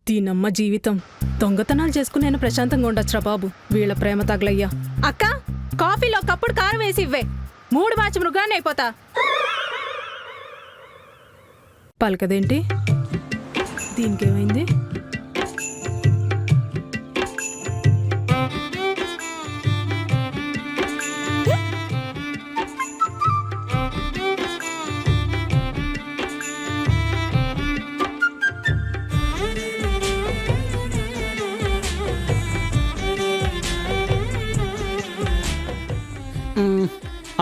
దీనమ్మ జీవితం దొంగతనాలు చేసుకునేనా ప్రశాంతంగా ఉండొచ్చురా బాబు. వీళ్ళ ప్రేమ తగలయ్యా. అక్క, కాఫీలో కప్పుడు కారం వేసి ఇవ్వే. 3 బ్యాచ్ మృగాన్ని అయిపోతా. పలకదేంటి? దీనికేమైంది?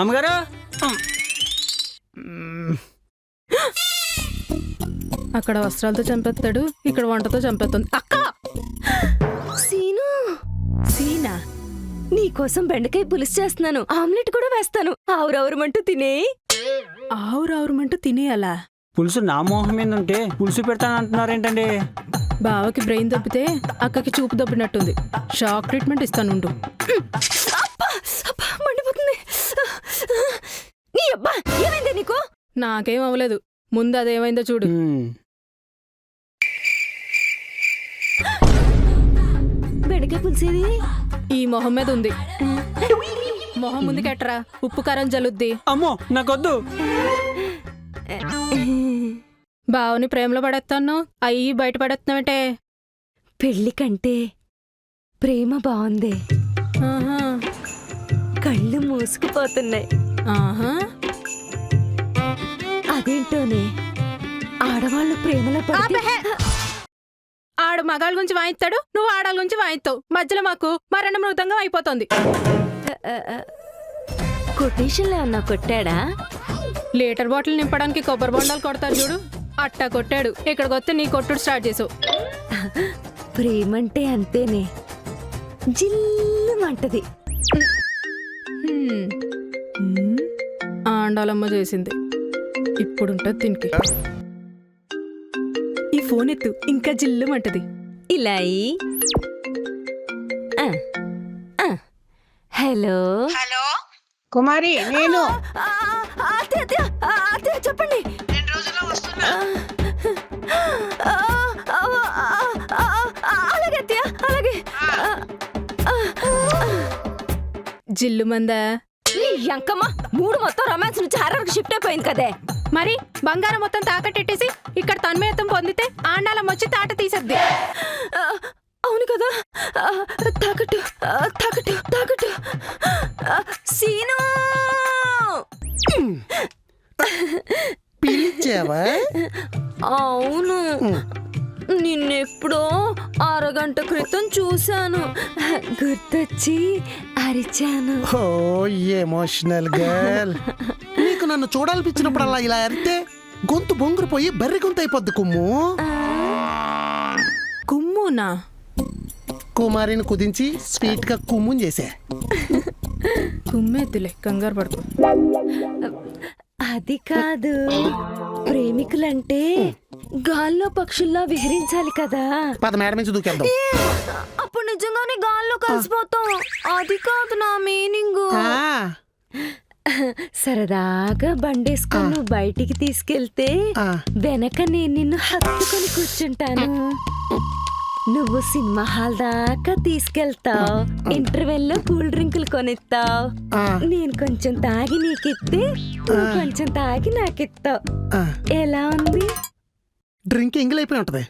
అమ్మగారు, అక్కడ వస్త్రాలతో చంపేస్తాడు, ఇక్కడ వంటతో చంపేస్తుంది. అక్క! సీను, సీనా? నీకోసం బెండకాయ పులుసు చేస్తున్నాను. ఆమ్లెట్ కూడా వేస్తాను. ఆవురవురమంటూ తినే. ఆవురావురమంటూ తినేయాలా? పులుసు నా మోహం మీద ఉంటే పులుసు పెడతానంటున్నారేంటండి? బావకి బ్రెయిన్ దొబ్బితే అక్కకి చూపు దొబ్బినట్టుంది. Shock treatment ఇస్తానుండు. మండిపోతుంది. నీ అబ్బా, ఏమైంది నీకు? నాకేం అవ్వలేదు, ముందు అదేమైందో చూడు. బెండకాయ పులుసేది ఈ మొహం మీద ఉంది. మొహం ముందుకెట్టరా, ఉప్పు కారం జలుద్ది. అమ్మో, నాకొద్దు. బావని ప్రేమలో పడేస్తాను, అయ్యి బయట పడేస్తున్నావంటే. పెళ్లి కంటే ప్రేమ బాగుంది. ఆహా, కళ్ళు మూసుకుపోతున్నాయి. ఆహా. అదేంటోనే, ఆడవాళ్ళు ప్రేమలో పడితే ఆడు మగాళ్ళ గురించి వాయిస్తాడు, నువ్వు ఆడాల గురించి వాయిస్తావు. మధ్యలో మాకు మరణ మృదంగం అయిపోతుంది. కొటేషన్లో ఏమన్నా కొట్టాడా? లీటర్ బాటిల్ నింపడానికి కొబ్బరి బొండాలు కొడతారు చూడు, అట్టా కొట్టాడు. ఇక్కడికి వస్తే నీ కొట్టుడు స్టార్ట్ చేసావు. ప్రేమంటే అంతేనే, జిల్లుమంటది. ఆండాలమ్మ చేసింది, ఇప్పుడుంటది దీనికి. ఈ ఫోన్ ఎత్తు, ఇంకా జిల్లుమంటది. ఇలా హలో హలో కుమారి, నేను చెప్పండి. 2 రోజుల్లో వస్తున్నా. అలాగే అత్తయ్య, అలాగే. జిల్లుమందా? నీ యంకమ్మ, 3 మొత్తం రొమాన్స్ నుంచి హారర్కి షిఫ్ట్ అయిపోయింది కదే. మరి బంగారం మొత్తం తాకట్టేసి ఇక్కడ తన్మయత్వం పొందితే ఆండాలం వచ్చి తాట తీసద్ది. అవును కదా, తాకట్టు తాకట్టు తాకట్టు. సీను, పిలిచావా? అవును, నిన్నెప్పుడో 1 గంట క్రితం చూశాను, గుర్తొచ్చి అరిచాను. ఓ ఎమోషనల్ గర్ల్. నీకు నన్ను చూడాలనిపించినప్పుడల్లా ఇలా అరితే గొంతు బొంగురుపోయి బర్రె గొంతు అయిపోద్ది. కుమ్ము కుమ్మునా? కుమారిని కుదించి స్వీట్ గా కుమ్ము చేసా. కుమ్మెద్దులే, కంగారు పడుకో. అది కాదు, ప్రేమికులంటే గాల్లో పక్షుల్లా విహరించాలి కదా. 10 మేడ నుంచి దూకేద్దాం. అప్పుడు నిజంగానే గాల్లో కలిసిపోతాం. అది కాదు నా మీనింగు. సరదాగా బండేసుకొని నువ్వు బయటికి తీసుకెళ్తే వెనక నేను నిన్ను హత్తుకొని కూర్చుంటాను. నువ్వు సినిమా హాల్ దాకా తీసుకెళ్తావు, ఇంటర్వెల్లో కూల్ డ్రింకులు కొనిస్తావు. నేను కొంచెం తాగి నీకిస్తే నువ్వు కొంచెం తాగి నాకిస్తావు. ఎలా ఉంది? డ్రింక్ ఎంగిలైపోయి ఉంటది.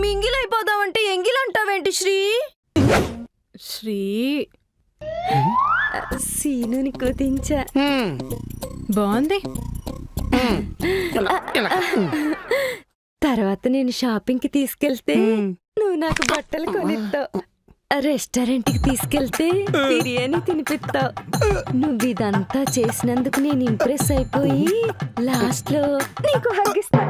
మింగిలైపోదామంటే ఎంగిలంటావేంటి శ్రీ? శ్రీ సీనుని కుదించా. బాగుంది. తర్వాత నేను షాపింగ్ కి తీసుకెళ్తే నువ్వు నాకు బట్టలు కొనిస్తావు. రెస్టారెంట్ కి తీసుకెళ్తే బిర్యానీ తినిపిస్తావు. నువ్వు ఇదంతా చేసినందుకు నేను ఇంప్రెస్ అయిపోయి లాస్ట్ లో నీకు హగ్గిస్తా.